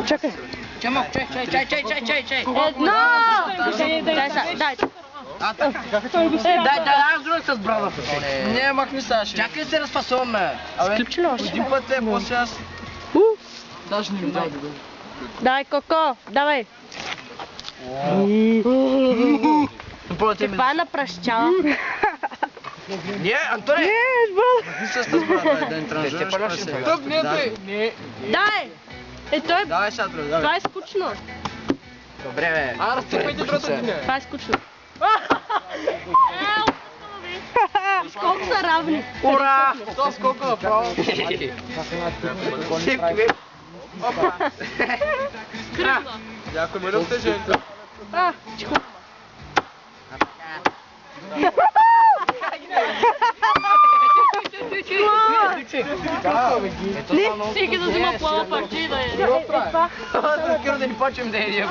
Čakaj. Čemo, čaj. Jedno! Daj. Дай, друг с брада. Не, махни Саши. Чакай се разфасуваме. Сключила още. Един път е, после аз... Даже не видях. Дай, Коко, давай. Това е на пръщала. Не, Антоне! Не с тази брада, да не транжираш прасе. Тук не е. Дай! Давай сега, давай. Това е скучно. Добре, бе. Разтъпайте брата ти. Това е скучно. Колко са равни? Ура! То сколко направо? Опа! Някой ме разтежен. Чихо. Всеки да взима по една партида. Това. Да ни почнем да едем.